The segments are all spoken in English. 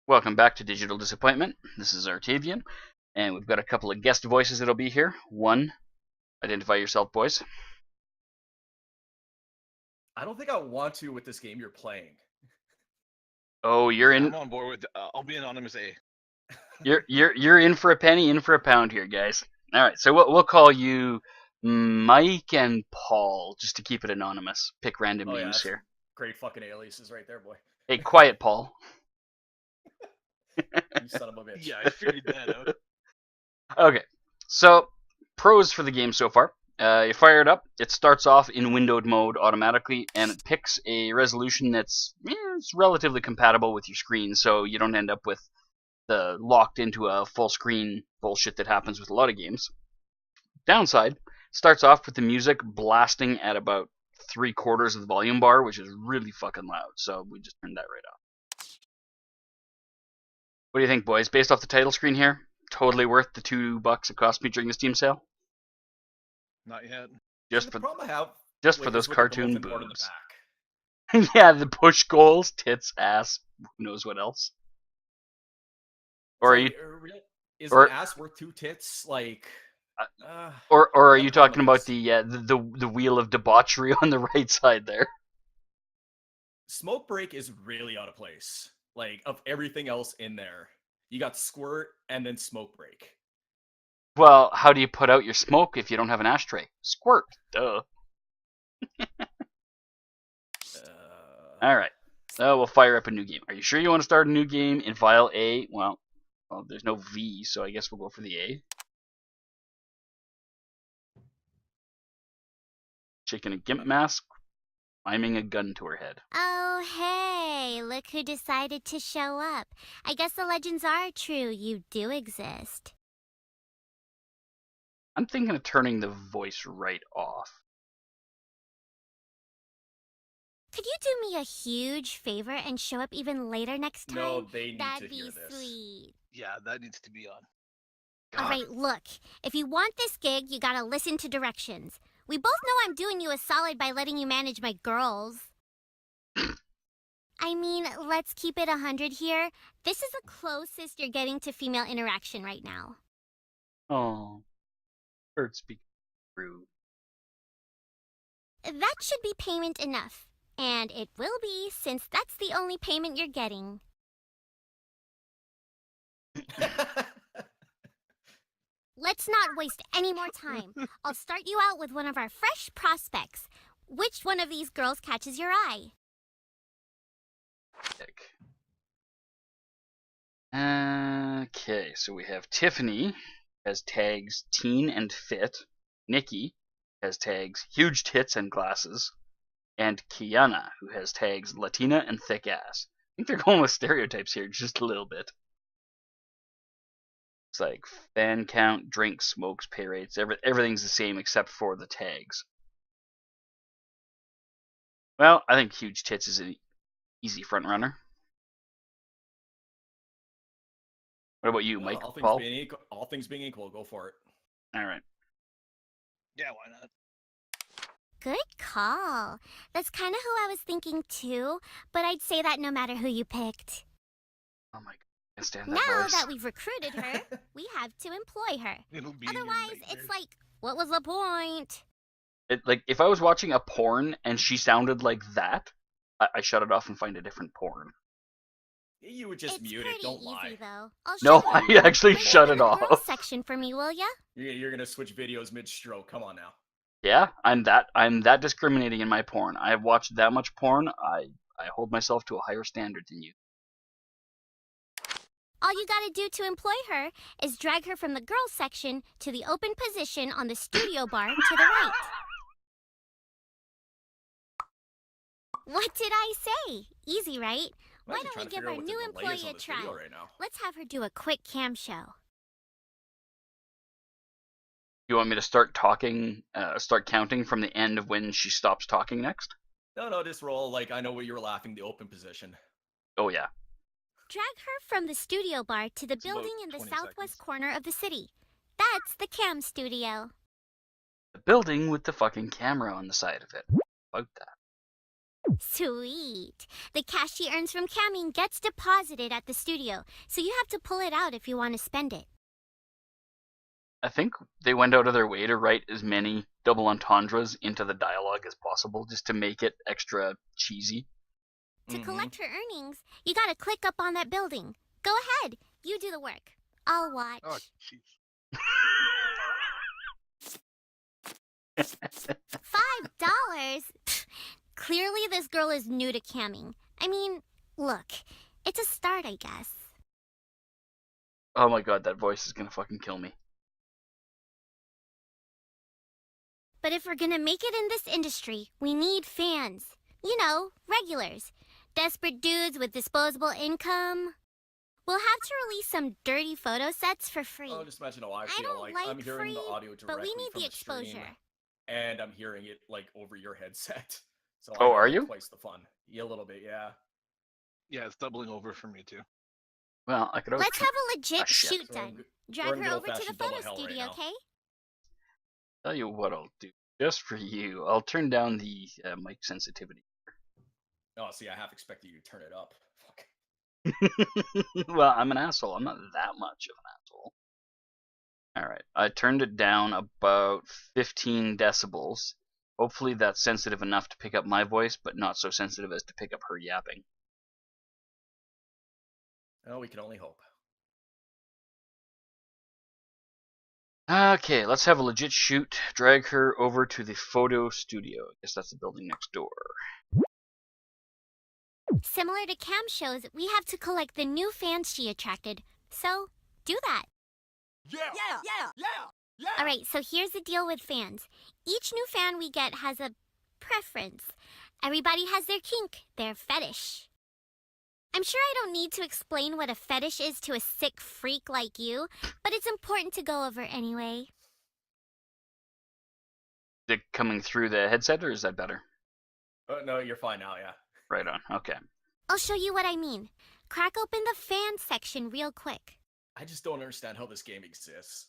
Welcome back to Digital Disappointment. This is Artavian, and we've got a couple of guest voices that'll be here. One, identify yourself, boys. I don't think I want to with this game you're playing. Oh, you're in. I'm on board with. I'll be anonymous A. You're in for a penny, in for a pound here, guys. All right, so we'll call you Mike and Paul, just to keep it anonymous. Pick random names here. Great fucking aliases right there, boy. Hey, quiet, Paul. You son of a bitch. Yeah, I figured that out. Okay, so pros for the game so far. You fire it up. It starts off in windowed mode automatically, and it picks a resolution that's it's relatively compatible with your screen, so you don't end up with the locked into a full screen bullshit that happens with a lot of games. Downside, starts off with the music blasting at about 3/4 of the volume bar, which is really fucking loud, so we just turned that right off. What do you think, boys? Based off the title screen here, totally worth the $2 it cost me during the Steam sale? Not yet. Just the for problem I have for those cartoon boobs. The Yeah, the push goals, tits, ass, who knows what else. Or are you? Is an ass worth two tits? Like, or are you talking about the wheel of debauchery on the right side there? Smoke break is really out of place. Like, of everything else in there, you got squirt and then smoke break. Well, how do you put out your smoke if you don't have an ashtray? Squirt. Duh. All right. So we'll fire up a new game. Are you sure you want to start a new game in file A? Well, there's no V, so I guess we'll go for the A. Chicken a gimp mask, miming a gun to her head. Oh, hey, look who decided to show up. I guess the legends are true. You do exist. I'm thinking of turning the voice right off. Could you do me a huge favor and show up even later next time? No, they need That'd to hear be this. Sweet. Yeah, that needs to be on. God. Alright, look. If you want this gig, you gotta listen to directions. We both know I'm doing you a solid by letting you manage my girls. I mean, let's keep it 100 here. This is the closest you're getting to female interaction right now. Oh, bird speak rude. That should be payment enough. And it will be, since that's the only payment you're getting. Let's not waste any more time. I'll start you out with one of our fresh prospects. Which one of these girls catches your eye? Okay, so we have Tiffany has tags teen and fit. Nikki has tags huge tits and glasses. And Kiana, who has tags Latina and thick ass. I think they're going with stereotypes here just a little bit. It's like fan count, drinks, smokes, pay rates, everything's the same except for the tags. Well, I think huge tits is an easy front runner. What about you, Mike? Paul? All things being equal, go for it. All right. Yeah, why not? Good call. That's kind of who I was thinking too, but I'd say that no matter who you picked. Oh my god, I can't stand that Now voice. that we've recruited her, we have to employ her. It'll be in your Otherwise, nightmares. it's like, what was the point? Like, if I was watching a porn and she sounded like that, I shut it off and find a different porn. You would just It's mute it, pretty don't easy, lie. though. I'll No, show you. I actually Bring shut in it the girls off. section for me, will ya? You're gonna switch videos mid-stroke, come on now. Yeah, I'm that discriminating in my porn. I have watched that much porn. I hold myself to a higher standard than you. All you gotta do to employ her is drag her from the girls section to the open position on the studio bar to the right. What did I say? Easy, right? Why don't we give our new employee a try? Right now. Let's have her do a quick cam show. You want me to start talking, start counting from the end of when she stops talking next? No, just roll like I know what you were laughing, the open position. Oh yeah. Drag her from the studio bar to the building in the 20 southwest seconds. corner of the city. That's the Cam Studio. The building with the fucking camera on the side of it. About that. Sweet. The cash she earns from camming gets deposited at the studio, so you have to pull it out if you want to spend it. I think they went out of their way to write as many double entendres into the dialogue as possible just to make it extra cheesy. To collect her earnings, you gotta click up on that building. Go ahead. You do the work. I'll watch. Oh, jeez. $5? Pfft, clearly this girl is new to camming. I mean, look, it's a start, I guess. Oh my god, that voice is gonna fucking kill me. But if we're gonna make it in this industry, we need fans. You know, regulars. Desperate dudes with disposable income. We'll have to release some dirty photo sets for free. Oh, just imagine how I I feel. don't Like, like I'm hearing the free, audio directly but we need from the stream, exposure. and I'm hearing it like over your headset. So Oh, I are get, you? like, twice the fun? Yeah, a little bit, yeah. Yeah, it's doubling over for me too. Well, I could always... Let's have a legit shit. shoot So done. we're Drag in her good over to the old-fashioned photo double hell right studio, now. okay? Tell you what I'll do. Just for you, I'll turn down the mic sensitivity. Oh, see, I half expected you to turn it up. Fuck. Well, I'm an asshole. I'm not that much of an asshole. Alright, I turned it down about 15 decibels. Hopefully that's sensitive enough to pick up my voice, but not so sensitive as to pick up her yapping. Oh, we can only hope. Okay, let's have a legit shoot. Drag her over to the photo studio. I guess that's the building next door. Similar to cam shows, we have to collect the new fans she attracted. So, do that. Yeah. Alright, so here's the deal with fans. Each new fan we get has a preference. Everybody has their kink, their fetish. I'm sure I don't need to explain what a fetish is to a sick freak like you, but it's important to go over anyway. Is it coming through the headset, or is that better? No, you're fine now, yeah. Right on, okay. I'll show you what I mean. Crack open the fan section real quick. I just don't understand how this game exists.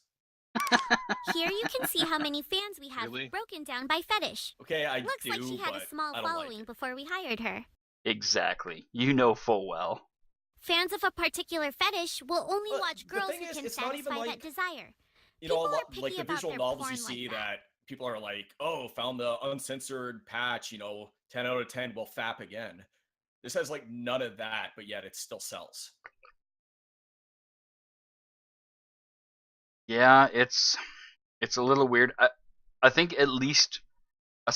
Here you can see how many fans we have Really? broken down by fetish. Okay, I Looks do, like she had but a small I don't following like it. before we hired her. Exactly. You know full well. Fans of a particular fetish will only But watch the girls thing who is, can it's not even satisfy like- that desire. You know, People are like picky the about visual their novels you porn like see that. that people are like, oh, found the uncensored patch, 10 out of 10 will fap again. This has like none of that, but yet it still sells. Yeah, it's a little weird. I think at least a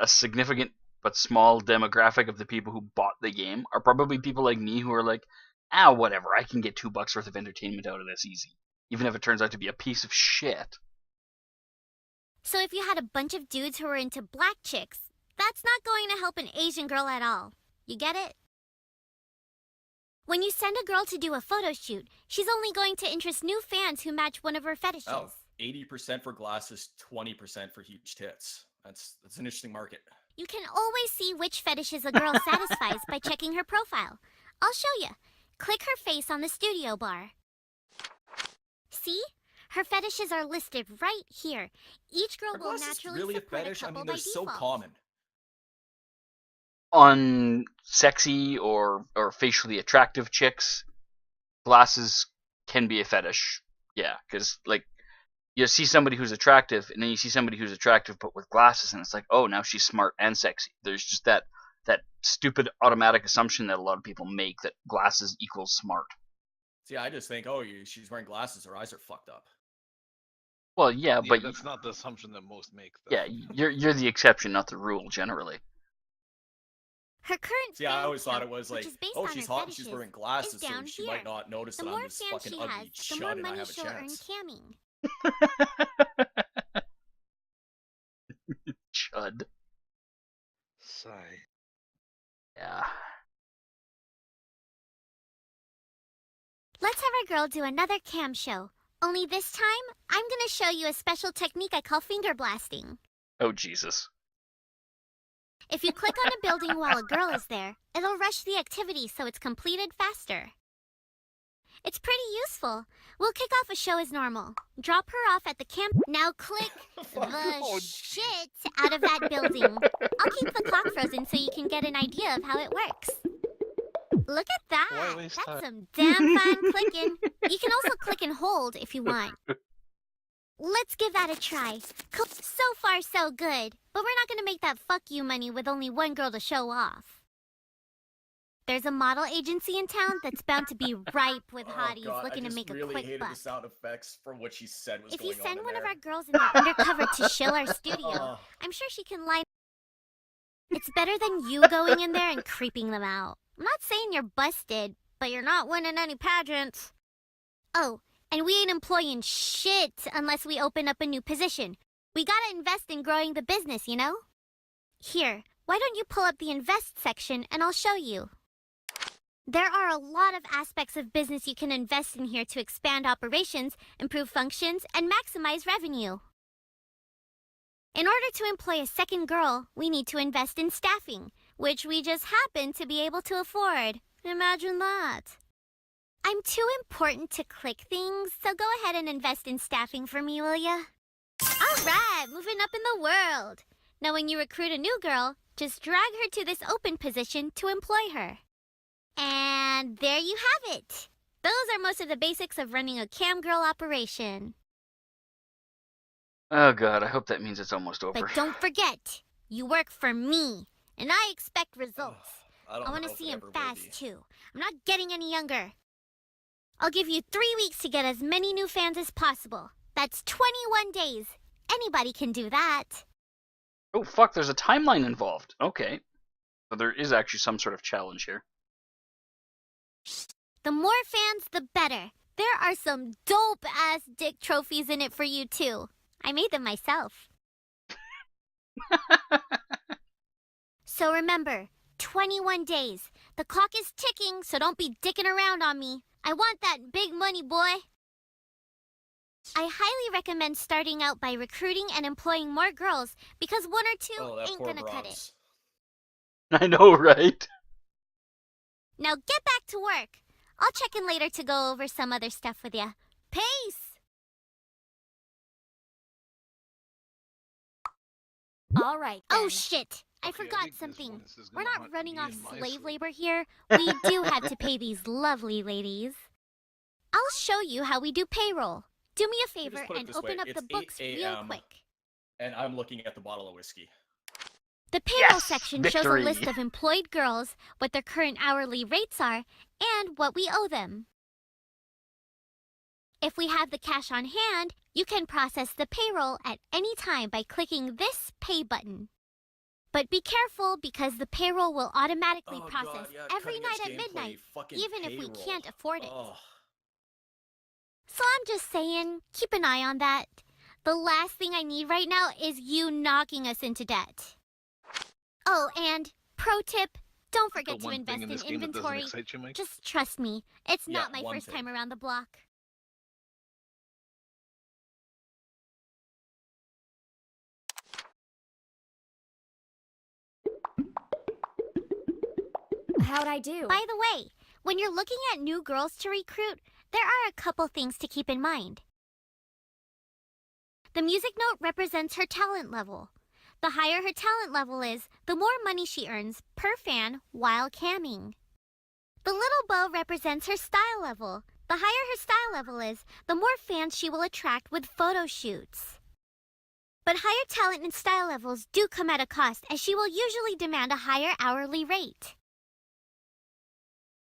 significant but small demographic of the people who bought the game are probably people like me who are like, whatever, I can get $2 worth of entertainment out of this easy, even if it turns out to be a piece of shit. So if you had a bunch of dudes who were into black chicks, that's not going to help an Asian girl at all. You get it? When you send a girl to do a photo shoot, she's only going to interest new fans who match one of her fetishes. Oh, 80% for glasses, 20% for huge tits. That's an interesting market. You can always see which fetishes a girl satisfies by checking her profile. I'll show you. Click her face on the studio bar. See? Her fetishes are listed right here. Each girl Are will glasses naturally really a support fetish? a I couple mean, by they're so default. common. On sexy or facially attractive chicks, glasses can be a fetish. Yeah, because like you see somebody who's attractive, and then you see somebody who's attractive but with glasses, and it's like, oh, now she's smart and sexy. There's just that stupid automatic assumption that a lot of people make that glasses equals smart. See, I just think, oh, she's wearing glasses, her eyes are fucked up. Well, yeah, Yeah, but that's not the assumption that most make. Though. yeah, you're the exception, not the rule, generally. Her current See, I fan always thought count, it was which like, is based oh, on she's her hot and she's fetishes, wearing glasses, is so down she here. might not notice The that more I'm this fans fucking she ugly has, the chud more and I money have a she'll earn chance. camming. Chud. Sigh. Yeah. Let's have our girl do another cam show. Only this time, I'm gonna show you a special technique I call finger blasting. Oh, Jesus. If you click on a building while a girl is there, it'll rush the activity so it's completed faster. It's pretty useful. We'll kick off a show as normal. Drop her off at the camp. Now click the shit out of that building. I'll keep the clock frozen so you can get an idea of how it works. Look at that. Why waste That's time? some damn fine clicking. You can also click and hold if you want. Let's give that a try. So far, so good. But we're not gonna make that fuck you money with only one girl to show off. There's a model agency in town that's bound to be ripe with hotties looking to make a quick hated buck. The sound effects from what she said was If you going send on one in of there. our girls in there undercover to shill our studio, Oh. I'm sure she can line. It's better than you going in there and creeping them out. I'm not saying you're busted, but you're not winning any pageants. Oh, and we ain't employing shit unless we open up a new position. We gotta invest in growing the business, you know? Here, why don't you pull up the invest section and I'll show you. There are a lot of aspects of business you can invest in here to expand operations, improve functions, and maximize revenue. In order to employ a second girl, we need to invest in staffing, which we just happen to be able to afford. Imagine that. I'm too important to click things, so go ahead and invest in staffing for me, will ya? All right, moving up in the world. Now when you recruit a new girl, just drag her to this open position to employ her. And there you have it. Those are most of the basics of running a cam girl operation. Oh god, I hope that means it's almost over. But don't forget, you work for me, and I expect results. I want to know if see it him ever will fast, be. too. I'm not getting any younger. I'll give you 3 weeks to get as many new fans as possible. That's 21 days. Anybody can do that. Oh fuck, there's a timeline involved. Okay. So there is actually some sort of challenge here. The more fans, the better. There are some dope-ass dick trophies in it for you, too. I made them myself. So remember, 21 days. The clock is ticking, so don't be dicking around on me. I want that big money, boy. I highly recommend starting out by recruiting and employing more girls, because one or two Oh, that ain't poor gonna cut it. Bronx. I know, right? Now get back to work. I'll check in later to go over some other stuff with ya. Peace! All right, Oh then. shit! I Okay, forgot think this something. one is We're gonna not haunt running me off in my slave sleep. labor here. We do have to pay these lovely ladies. I'll show you how we do payroll. Do me a Let me just favor put it and this open way, up the it's books 8 real a.m.. quick. And I'm looking at the bottle of whiskey. The payroll Yes! section shows a Victory! list of employed girls, what their current hourly rates are, and what we owe them. If we have the cash on hand, you can process the payroll at any time by clicking this pay button. But be careful because the payroll will automatically Oh, process God, yeah, every cutting night edge at gameplay, midnight, fucking even if we payroll. can't afford it. Oh. So I'm just saying, keep an eye on that. The last thing I need right now is you knocking us into debt. Oh, and pro tip, don't The forget to one invest thing in in this game that doesn't inventory. excite you, Mike? Just trust me, it's Yeah, not my one first thing. time around the block. How'd I do? By the way, when you're looking at new girls to recruit, there are a couple things to keep in mind. The music note represents her talent level. The higher her talent level is, the more money she earns per fan while camming. The little bow represents her style level. The higher her style level is, the more fans she will attract with photo shoots. But higher talent and style levels do come at a cost, as she will usually demand a higher hourly rate.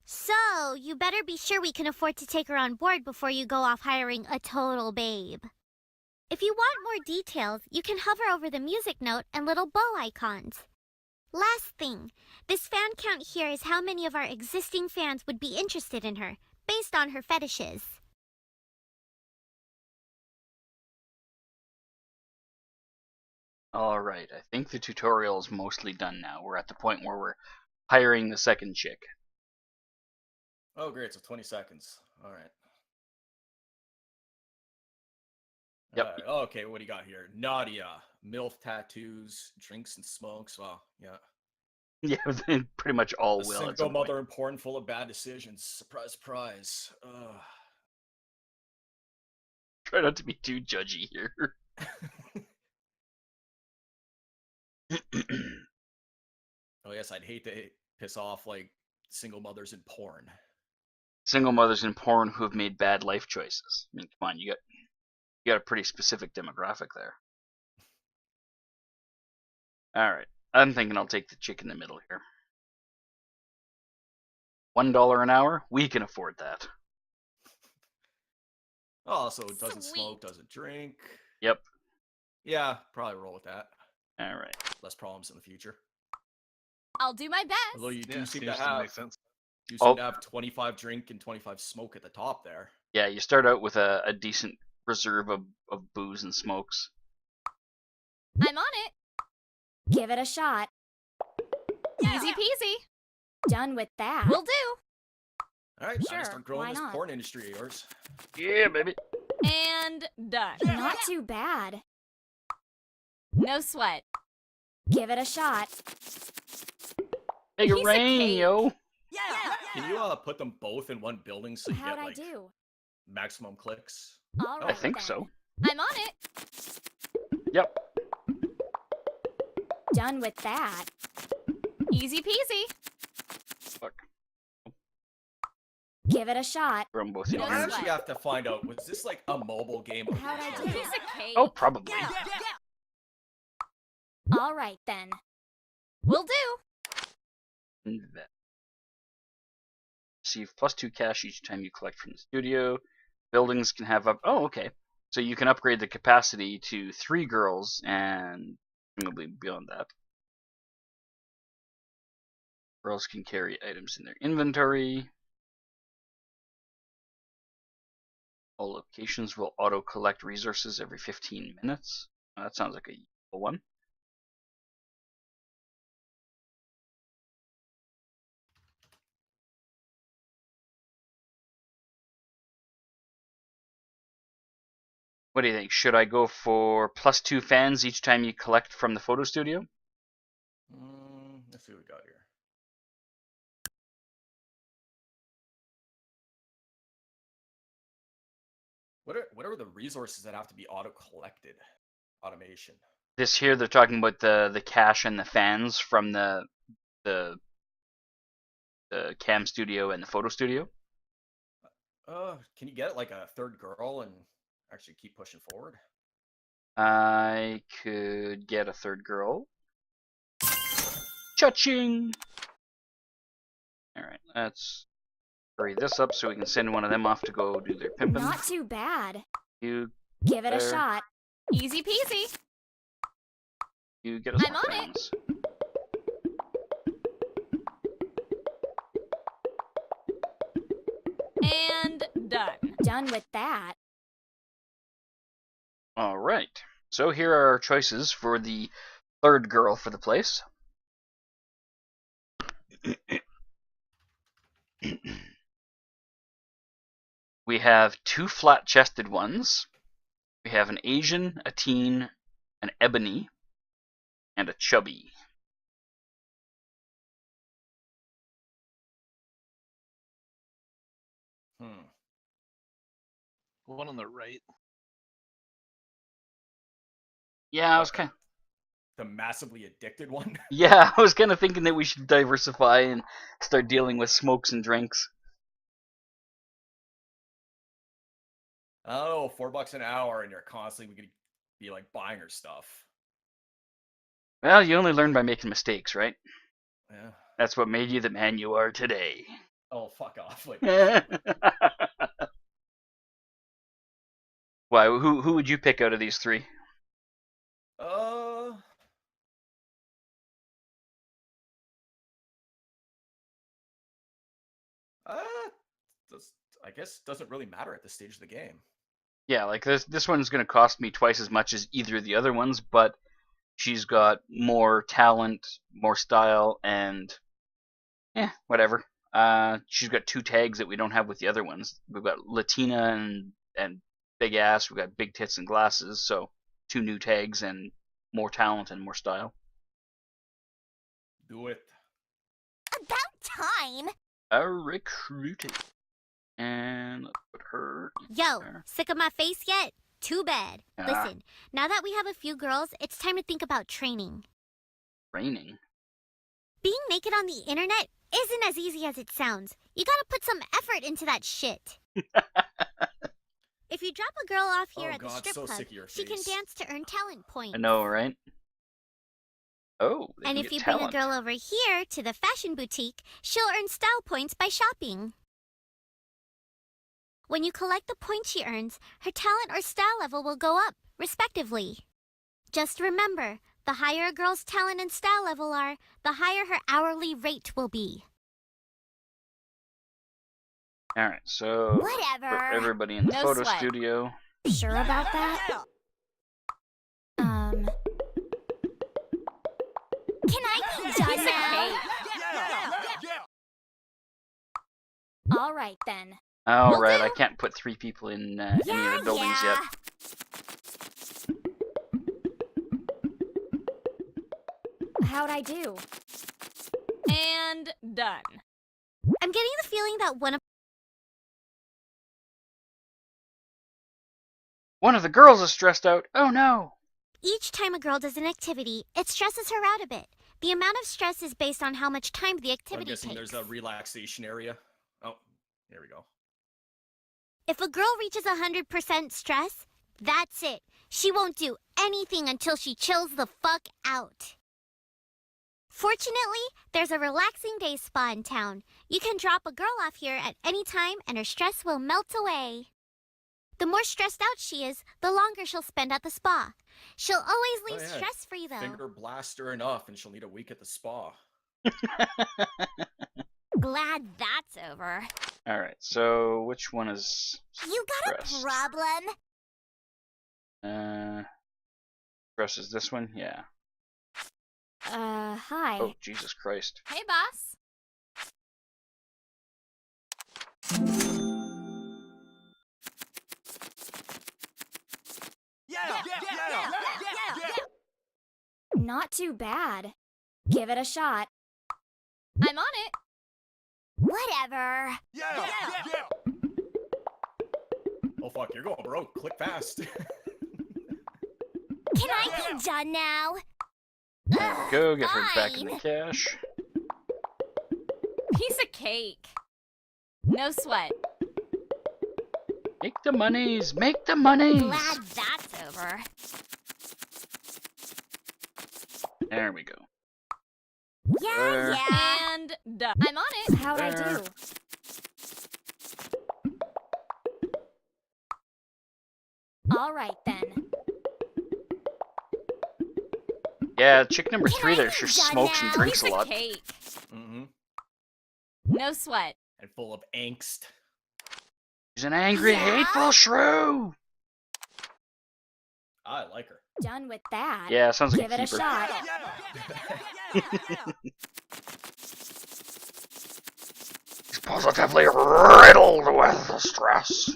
So, you better be sure we can afford to take her on board before you go off hiring a total babe. If you want more details, you can hover over the music note and little bow icons. Last thing, this fan count here is how many of our existing fans would be interested in her, based on her fetishes. Alright, I think the tutorial is mostly done now. We're at the point where we're hiring the second chick. Oh, great. So 20 seconds. All right. Yep. Oh, okay, what do you got here? Nadia, MILF tattoos, drinks and smokes. Well, yeah. Yeah, they pretty much all A will. At single some point. mother and porn full of bad decisions. Surprise, surprise. Ugh. Try not to be too judgy here. Oh yes, I'd hate to piss off like single mothers in porn. Single mothers in porn who have made bad life choices. I mean, come on, you got a pretty specific demographic there. All right, I'm thinking I'll take the chick in the middle here. $1 an hour, we can afford that. Oh, so it doesn't Sweet. smoke, doesn't drink. Yep. Yeah, probably roll with that. All right. Less problems in the future. I'll do my best. Although you do Yeah, seem seems to to have make sense. 25 drink and 25 smoke at the top there. Yeah, you start out with a decent reserve of booze and smokes. I'm on it. Give it a shot. Easy peasy. Done with that. Will do. All right, time Sure, to start growing why this not? porn industry of yours. Yeah, baby. And done. Not too bad. No sweat. Give it a shot. Make it Piece of rain, cake. yo. Can you put them both in one building so you How'd get I like do? maximum clicks? All I right. think then. so. I'm on it. Yep. Done with that. Easy peasy. Fuck. Give it a shot. Throw them both in No I here. sweat. actually have to find out, was this like a mobile game? How'd I do? Piece of cake. Oh, probably. All right then. Will do. That. Receive +2 cash each time you collect from the studio. Buildings can have up. Oh, okay. So you can upgrade the capacity to 3 girls and presumably beyond that. Girls can carry items in their inventory. All locations will auto collect resources every 15 minutes. That sounds like a useful one. What do you think? Should I go for +2 fans each time you collect from the photo studio? Let's see what we got here. What are the resources that have to be auto collected? Automation. This here, they're talking about the cash and the fans from the cam studio and the photo studio. Can you get like a third girl and actually keep pushing forward? I could get a third girl. Cha-ching! Alright, let's hurry this up so we can send one of them off to go do their pimping. Not too bad. You Give it a there. shot. Easy peasy. You get us I'm more on it. fans. And done. Done with that. Alright, so here are our choices for the third girl for the place. We have 2 flat-chested ones. We have an Asian, a teen, an ebony, and a chubby. One on the right. Yeah, I was kind of, The massively addicted one? yeah, I was kind of thinking that we should diversify and start dealing with smokes and drinks. Oh, $4 an hour, and you're constantly gonna be like buying her stuff. Well, you only learn by making mistakes, right? Yeah. That's what made you the man you are today. Oh, fuck off. Like, Why? Who would you pick out of these 3? uh, I guess doesn't really matter at this stage of the game. Yeah, like this one's going to cost me twice as much as either of the other ones, but she's got more talent, more style, and whatever. She's got 2 tags that we don't have with the other ones. We've got Latina and big ass. We've got big tits and glasses. So 2 new tags and more talent and more style. Do it. time. Recruited. And let's put her in Yo, there. sick of my face yet? Too bad. Ah. Listen, now that we have a few girls, it's time to think about training. Training. Being naked on the internet isn't as easy as it sounds. You gotta put some effort into that shit. If you drop a girl off here Oh at the God, strip so club, sick of your she can face. dance to earn talent points. I know, right? Oh, they And can if get you talent. bring a girl over here to the fashion boutique, she'll earn style points by shopping. When you collect the points she earns, her talent or style level will go up, respectively. Just remember, the higher a girl's talent and style level are, the higher her hourly rate will be. All right, so Whatever. for everybody in the No photo sweat. studio. Sure about that? Can I be done now? All right then. All Will right, do. I can't put 3 people in any of the buildings yet. How'd I do? And done. I'm getting the feeling that One of the girls is stressed out. Oh no. each time a girl does an activity, it stresses her out a bit. The amount of stress is based on how much time the I'm activity guessing takes. there's a relaxation area. Oh, here we go. If a girl reaches 100% stress, that's it. She won't do anything until she chills the fuck out. Fortunately, there's a relaxing day spa in town. You can drop a girl off here at any time and her stress will melt away. The more stressed out she is, the longer she'll spend at the spa. She'll always leave Oh, yeah. stress-free though. Finger blast her enough and she'll need a week at the spa. Glad that's over. All right, so which one is You got a stressed? problem? Stress is this one? Yeah. Hi. Oh, Jesus Christ. Hey, boss. Not too bad. Give it a shot. I'm on it. Whatever. Oh fuck, you're going broke. Click fast. Can I be done now? There we go, get her back in the Fine. cash. Piece of cake. No sweat. Make the monies, make the monies! Glad that's over. There we go. Yeah, There. yeah. And done. I'm on it. How'd I There. do? All right then. Yeah, chick number Can 3 I there be sure done smokes and now? drinks Piece a of lot. cake. Mm-hmm. No sweat. And full of angst. She's an angry, Yeah? hateful shrew! I like her. Done with that. Yeah, sounds like Give a it a keeper. shot. He's positively riddled with stress.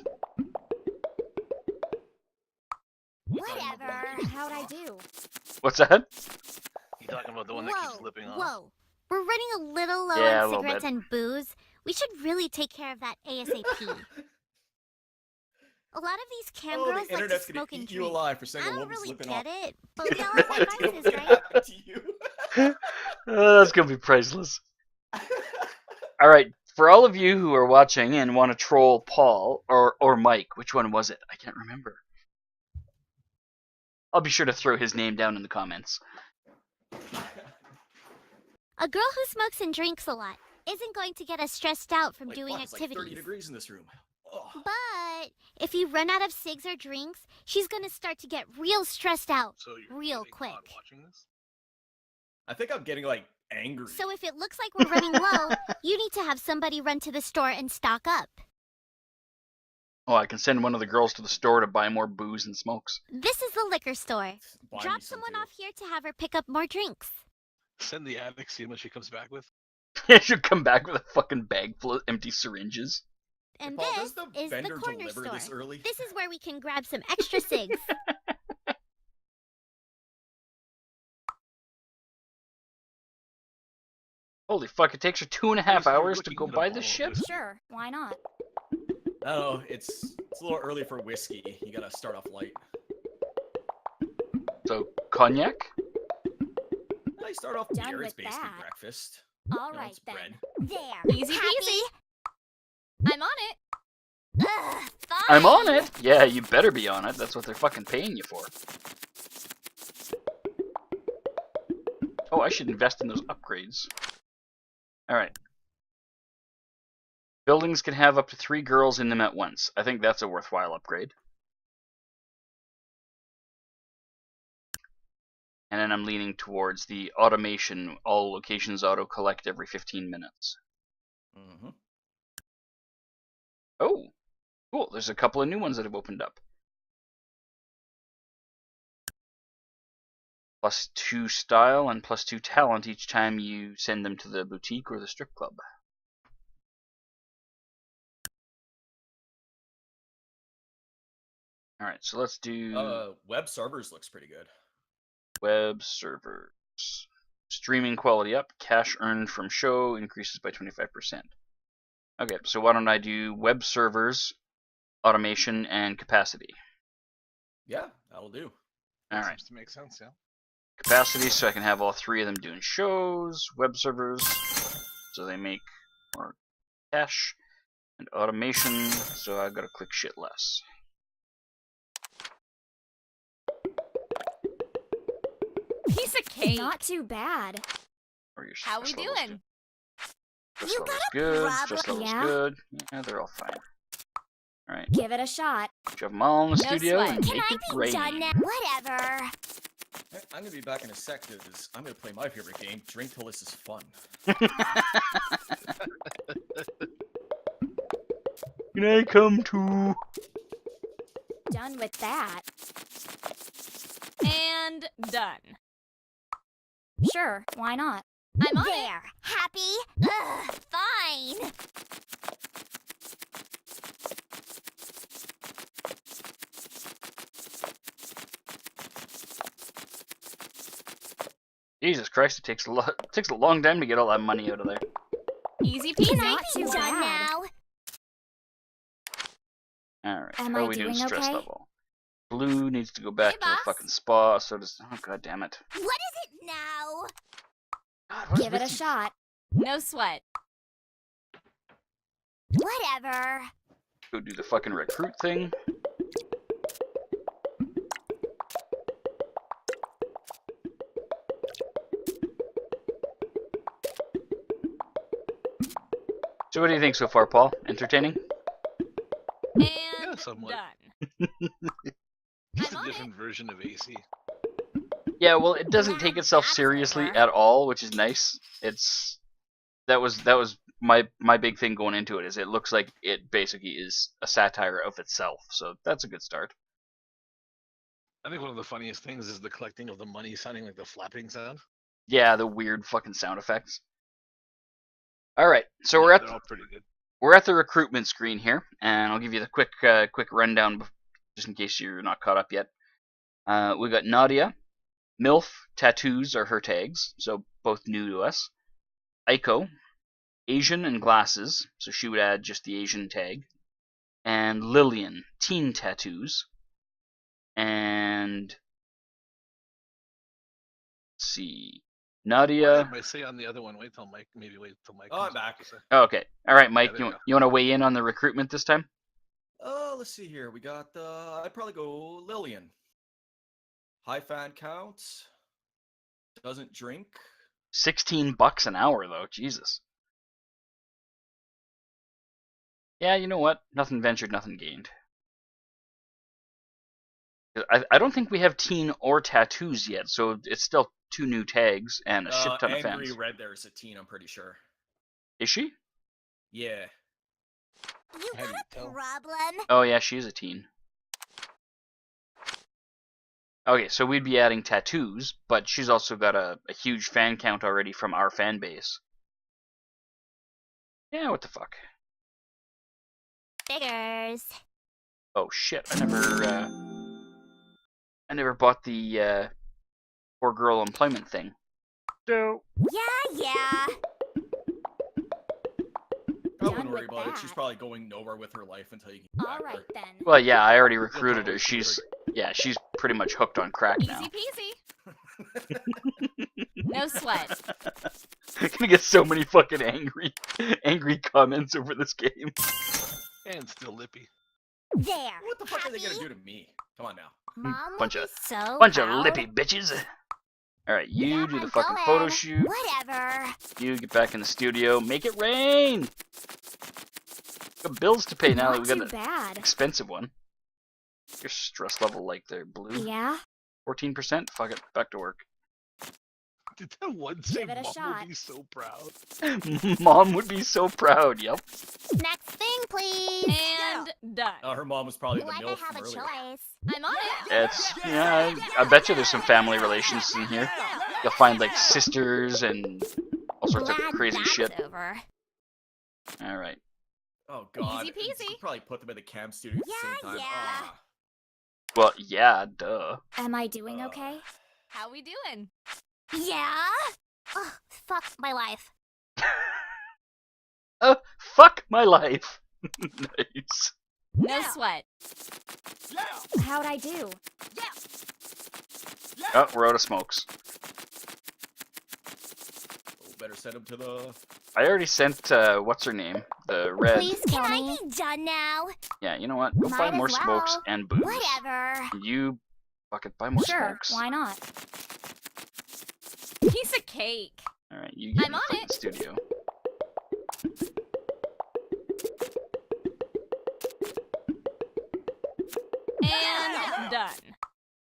Whatever. How'd I do? What's that? You talking about the one that keeps slipping off? Whoa. We're running a little low Yeah, a on little cigarettes bit. and booze. We should really take care of that ASAP. A lot of these cam Oh, girls the like to internet's gonna smoke and eat you drink. alive for saying I a don't woman really slipping get off. it, but we all No have idea devices, what's gonna right? happen to you. That's gonna be priceless. Alright, for all of you who are watching and want to troll Paul, or Mike, which one was it? I can't remember. I'll be sure to throw his name down in the comments. A girl who smokes and drinks a lot isn't going to get us stressed out from Like, doing fuck, it's like 30 activities. degrees in this room. Ugh. But if you run out of cigs or drinks, she's gonna start to get real stressed out. So you're Real getting quick. caught watching this? I think I'm getting like angry. So if it looks like we're running low, you need to have somebody run to the store and stock up. Oh, I can send one of the girls to the store to buy more booze and smokes. This is the liquor store. Buy me Drop some someone too. off here to have her pick up more drinks. Send the addict, see what she comes back with. She'll come back with a fucking bag full of empty syringes. And Paul, this does the is the vendor corner deliver store. this early? This is where we can grab some extra cigs. Holy fuck! It takes her 2.5 Yes, you're hours to looking go at a buy bottle this of shit. whiskey. Sure, why not? Oh, it's a little early for whiskey. You gotta start off light. So cognac. I start off Done beer. It's with basically that. breakfast. All You know, right it's then. bread. There. Easy Happy? peasy. I'm on it. Ugh, fine. I'm on it. Yeah, you better be on it. That's what they're fucking paying you for. Oh, I should invest in those upgrades. Alright. Buildings can have up to 3 girls in them at once. I think that's a worthwhile upgrade. And then I'm leaning towards the automation. All locations auto-collect every 15 minutes. Mm-hmm. Oh, cool. There's a couple of new ones that have opened up. +2 style and +2 talent each time you send them to the boutique or the strip club. Alright, so let's do Web servers looks pretty good. web servers. Streaming quality up, cash earned from show increases by 25%. Okay, so why don't I do web servers, automation, and capacity. Yeah, that'll do. That Alright. seems to make sense, yeah. Capacity, so I can have all 3 of them doing shows, web servers, so they make more cash, and automation, so I've got to click shit less. Piece of cake. Not too bad. Or your How we stress levels doing? Stress You levels got a good, problem? stress levels Yeah? good. Yeah, they're all fine. Alright, Give it a shot. shove them all in the No studio sweat. and Can make I it be rain. done now? Whatever. Hey, I'm gonna be back in a sec because I'm gonna play my favorite game, Drink Till This Is Fun. Can I come too? Done with that. And done. Sure, why not? I'm on it. There. Happy? Ugh, fine. Jesus Christ, it takes a long time to get all that money out of there. Easy Can peasy. I Not be too done bad. Alright, Am how I are we doing doing stress okay? level? Blue needs to go back Hey, to the boss. fucking spa, so does... Oh, god damn it. What is it now? God, what is Give it with a you? shot. No sweat. Whatever. Go do the fucking recruit thing. So what do you think so far, Paul? Entertaining? And somewhat. done. Just I'm a on different version of AC. Yeah, well, it doesn't take Glad itself that's seriously over. at all, which is nice. That was my big thing going into it, is it looks like it basically is a satire of itself. So that's a good start. I think one of the funniest things is the collecting of the money sounding like the flapping sound. Yeah, the weird fucking sound effects. All right, so Yeah, they're all pretty good. we're at the recruitment screen here, and I'll give you the quick rundown just in case you're not caught up yet. We got Nadia, MILF, tattoos are her tags, so both new to us. Aiko, Asian and glasses, so she would add just the Asian tag. And Lillian, teen tattoos. And let's see, Nadia. I might say on the other one, wait till Mike. Maybe wait till Mike. Oh, I'm comes back. to say. Oh, okay, all right, Mike. there you You go. you want to weigh in on the recruitment this time? Let's see here. We got, I'd probably go Lillian. High fan counts. Doesn't drink. $16 an hour though, Jesus. Yeah, you know what? Nothing ventured, nothing gained. I don't think we have teen or tattoos yet, so it's still 2 new tags and a shit ton of Angry fans. Red there is a teen, I'm pretty sure. Is she? Yeah. You How do got you a tell? problem? Oh yeah, she is a teen. Okay, so we'd be adding tattoos, but she's also got a huge fan count already from our fan base. Yeah, what the fuck? Figures. Oh shit, I never bought the poor girl employment thing. So Yeah. Don't worry with about it. She's that. probably going nowhere with her life until you can get All back right her. then. Well, yeah, I already recruited probably her. trigger She's pretty much hooked on crack now. Easy peasy. No sweat. I'm gonna get so many fucking angry comments over this game. And still lippy. There. What the fuck are they Happy? gonna do to me? Come on now. Mom Bunch will of- be so Bunch proud. of lippy bitches. Alright, you Yep, do the I'm fucking going. photo shoot. Whatever. You get back in the studio. Make it rain! Got bills to pay now that Not we too got an bad. expensive one. Your stress level like they're blue. Yeah. 14%? Fuck it. Back to work. Did that one say Give it a Mom shot. would be so proud? Mom would be so proud. Yep. Next thing, please. And done. Her mom was probably the Like I MILF have from a earlier. choice. I'm on it. It's I bet you there's some family relations in here. You'll find like sisters and all sorts of Glad crazy that's shit. over. All right. Oh god. Easy peasy. You probably put them in the cam studio at the same Yeah, time. yeah. Ah. Well, yeah, duh. Am I doing okay? How we doing? Yeah? Ugh, fuck my life. Fuck my life. Nice. No sweat. How'd I do? Oh, we're out of smokes. Oh, better send him to the. I already sent what's her name, the red. Please, can I be done now? Yeah, you know what? Go Might buy as more smokes well. and booze. Whatever. You fucking buy more Sure, smokes. why not? Piece of cake. All right, you get I'm in the on fucking it. studio. And done.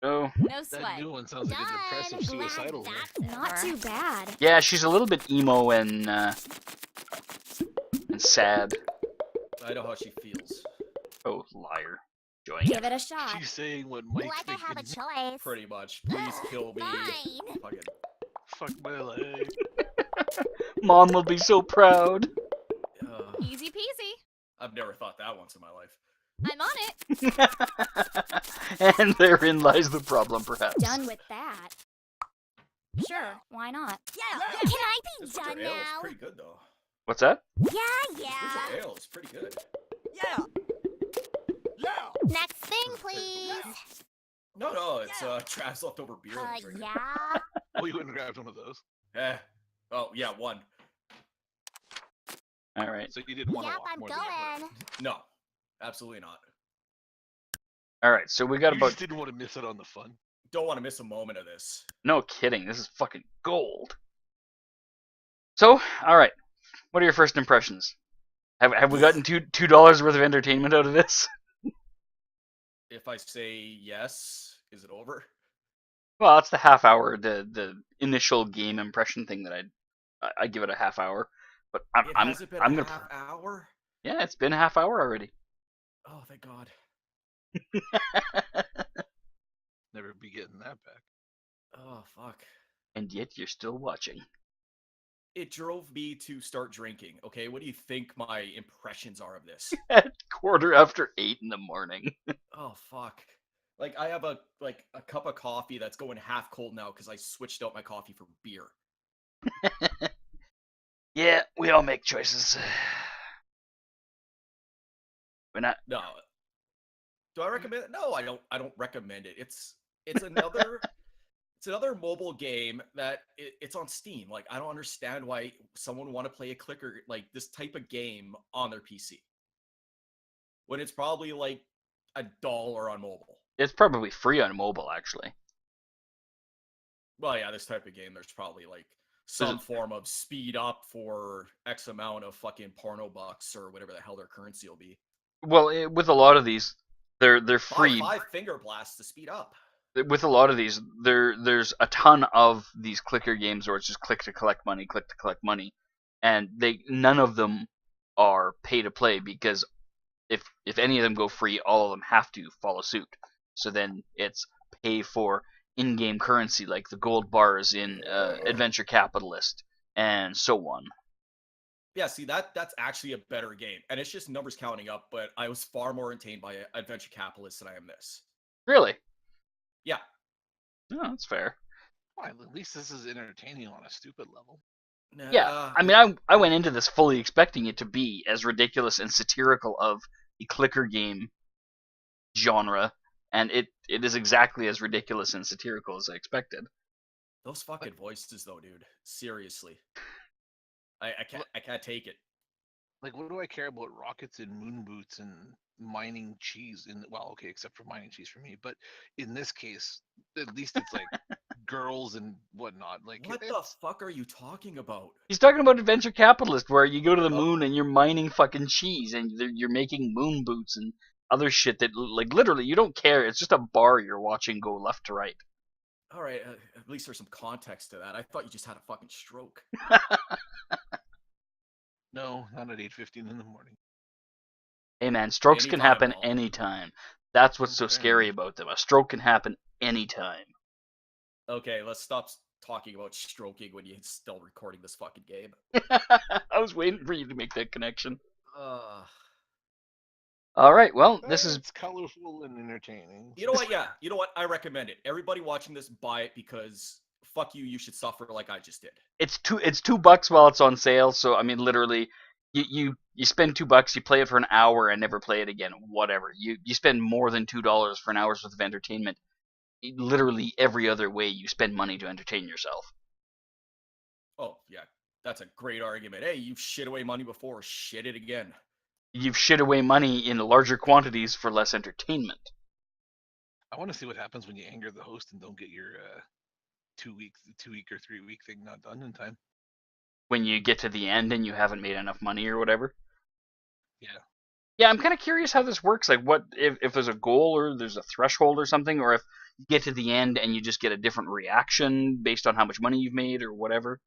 Oh, No That sweat. new one sounds like a depressive Done. Glad suicidal one. that's Not over. too bad. yeah, she's a little bit emo and sad. I know how she feels. Oh, liar. Enjoying Give it. it a shot. She's saying what Mike's Like I have a thinking. choice. Pretty much. Please kill me. Fine. Fucking. Fuck my life. Mom will be so proud. Easy peasy. I've never thought that once in my life. I'm on it. And therein lies the problem, perhaps. Done with that. Sure, why not? Can I be This done winter ale is now? pretty good though. What's that? Yeah. Winter ale is pretty good. Next thing, please. No, it's Trav's leftover beer. I'm drinking. Yeah. Oh, you wouldn't grab one of those. Oh yeah, one. All right. So you didn't want to Yep, walk I'm more than you could. going. No, absolutely not. All right. So we got You about. just didn't want to miss out on the fun. Don't want to miss a moment of this. No kidding. This is fucking gold. So, all right. What are your first impressions? Have we gotten $2 worth of entertainment out of this? If I say yes, is it over? Well, that's the half hour, the initial game impression thing that I give it a half hour. But I'm Has it been I'm a gonna half hour? yeah, it's been a half hour already. Oh, thank God. Never be getting that back. Oh, fuck. And yet you're still watching. It drove me to start drinking. Okay, what do you think my impressions are of this? At 8:15 in the morning. Oh, fuck. Like I have a cup of coffee that's going half cold now because I switched out my coffee for beer. Yeah, we all make choices. We're not. No. Do I recommend it? No, I don't. I don't recommend it. It's another it's another mobile game that it's on Steam. Like I don't understand why someone would want to play a clicker like this type of game on their PC when it's probably like $1 on mobile. It's probably free on mobile, actually. Well, yeah, this type of game, there's probably like some form of speed up for X amount of fucking porno bucks or whatever the hell their currency will be. Well, with a lot of these, they're free. Five finger blasts to speed up. With a lot of these, there's a ton of these clicker games where it's just click to collect money, and none of them are pay to play because if any of them go free, all of them have to follow suit. So then it's pay for in-game currency like the gold bars in Adventure Capitalist and so on. Yeah, see that's actually a better game, and it's just numbers counting up. But I was far more entertained by Adventure Capitalist than I am this. Really? Yeah. No, that's fair. Well, at least this is entertaining on a stupid level. Yeah, I mean, I went into this fully expecting it to be as ridiculous and satirical of the clicker game genre, and it is exactly as ridiculous and satirical as I expected. Those fucking voices, though, dude. Seriously, I can't take it. Like, what do I care about rockets and moon boots and mining cheese? Well, okay, except for mining cheese for me. But in this case, at least it's like girls and whatnot. Like, What the fuck are you talking about? He's talking about Adventure Capitalist, where you go to the moon and you're mining fucking cheese, and you're making moon boots and other shit that, like, literally, you don't care. It's just a bar you're watching go left to right. All right, at least there's some context to that. I thought you just had a fucking stroke. No, not at 8:15 in the morning. Hey man, strokes can happen Paul. anytime. That's what's so Okay. scary about them. A stroke can happen anytime. Okay, let's stop talking about stroking when you're still recording this fucking game. I was waiting for you to make that connection. Uh, All right, well, this is It's colorful and entertaining. you know what? Yeah, you know what? I recommend it. Everybody watching this, buy it because fuck you. You should suffer like I just did. it's $2 while it's on sale. So I mean, literally, you spend $2, you play it for an hour and never play it again. Whatever. You spend more than $2 for an hour's worth of entertainment. Literally every other way you spend money to entertain yourself. Oh yeah, that's a great argument. Hey, you shit away money before, shit it again. You've shit away money in larger quantities for less entertainment. I want to see what happens when you anger the host and don't get your 2 week or 3 week thing not done in time. When you get to the end and you haven't made enough money or whatever. Yeah. Yeah, I'm kind of curious how this works. Like, what if there's a goal or there's a threshold or something, or if you get to the end and you just get a different reaction based on how much money you've made or whatever.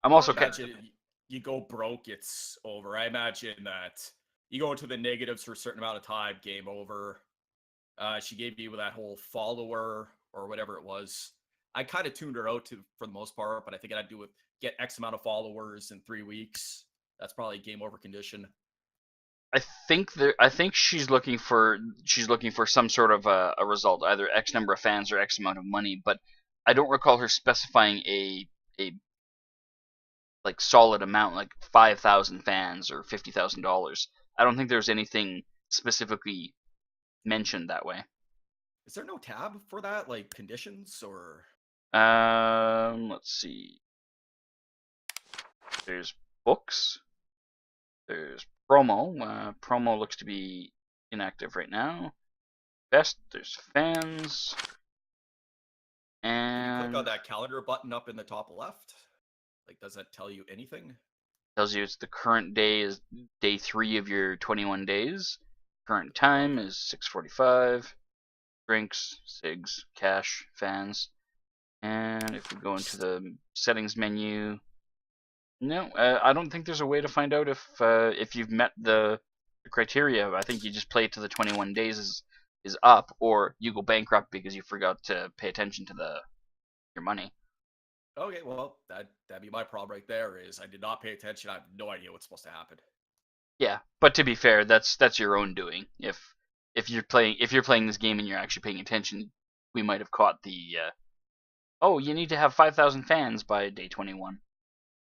I'm also I imagine you go broke, it's over. I imagine that you go into the negatives for a certain amount of time, game over. She gave you that whole follower or whatever it was. I kind of tuned her out for the most part, but I think it had to do with get X amount of followers in 3 weeks. That's probably a game over condition. I think she's looking for some sort of a result, either X number of fans or X amount of money. But I don't recall her specifying a like solid amount, like 5,000 fans or $50,000. I don't think there's anything specifically mentioned that way. Is there no tab for that, like conditions or? Let's see. There's books. There's promo. Promo looks to be inactive right now. Best. There's fans. And Click on that calendar button up in the top left. Like, does that tell you anything? tells you it's the current day is day 3 of your 21 days. Current time is 6:45. Drinks, cigs, cash, fans. And if we go into the settings menu, no, I don't think there's a way to find out if you've met the criteria. I think you just play to the 21 days is up, or you go bankrupt because you forgot to pay attention to your money. Okay, well, that'd be my problem right there. Is I did not pay attention. I have no idea what's supposed to happen. Yeah, but to be fair, that's your own doing. If you're playing this game and you're actually paying attention, we might have caught the oh, you need to have 5,000 fans by day 21.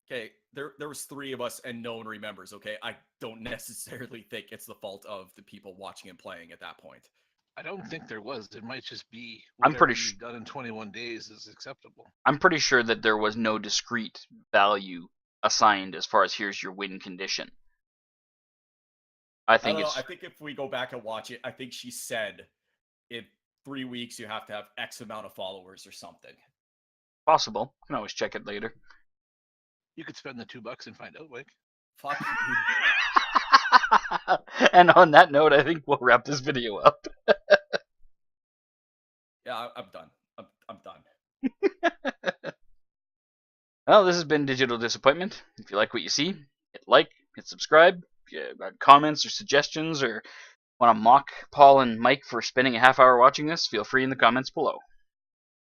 Okay, there was 3 of us and no one remembers. Okay, I don't necessarily think it's the fault of the people watching and playing at that point. I don't think there was. It might just be I'm pretty you've done in 21 days is acceptable. I'm pretty sure that there was no discrete value assigned as far as here's your win condition. I think if we go back and watch it, I think she said in 3 weeks you have to have X amount of followers or something. possible. You can always check it later. You could spend the $2 and find out, like. Fuck you. And on that note, I think we'll wrap this video up. Yeah, I'm done. I'm done. Well, this has been Digital Disappointment. If you like what you see, hit like, hit subscribe. If you got comments or suggestions or want to mock Paul and Mike for spending a half hour watching this, feel free in the comments below.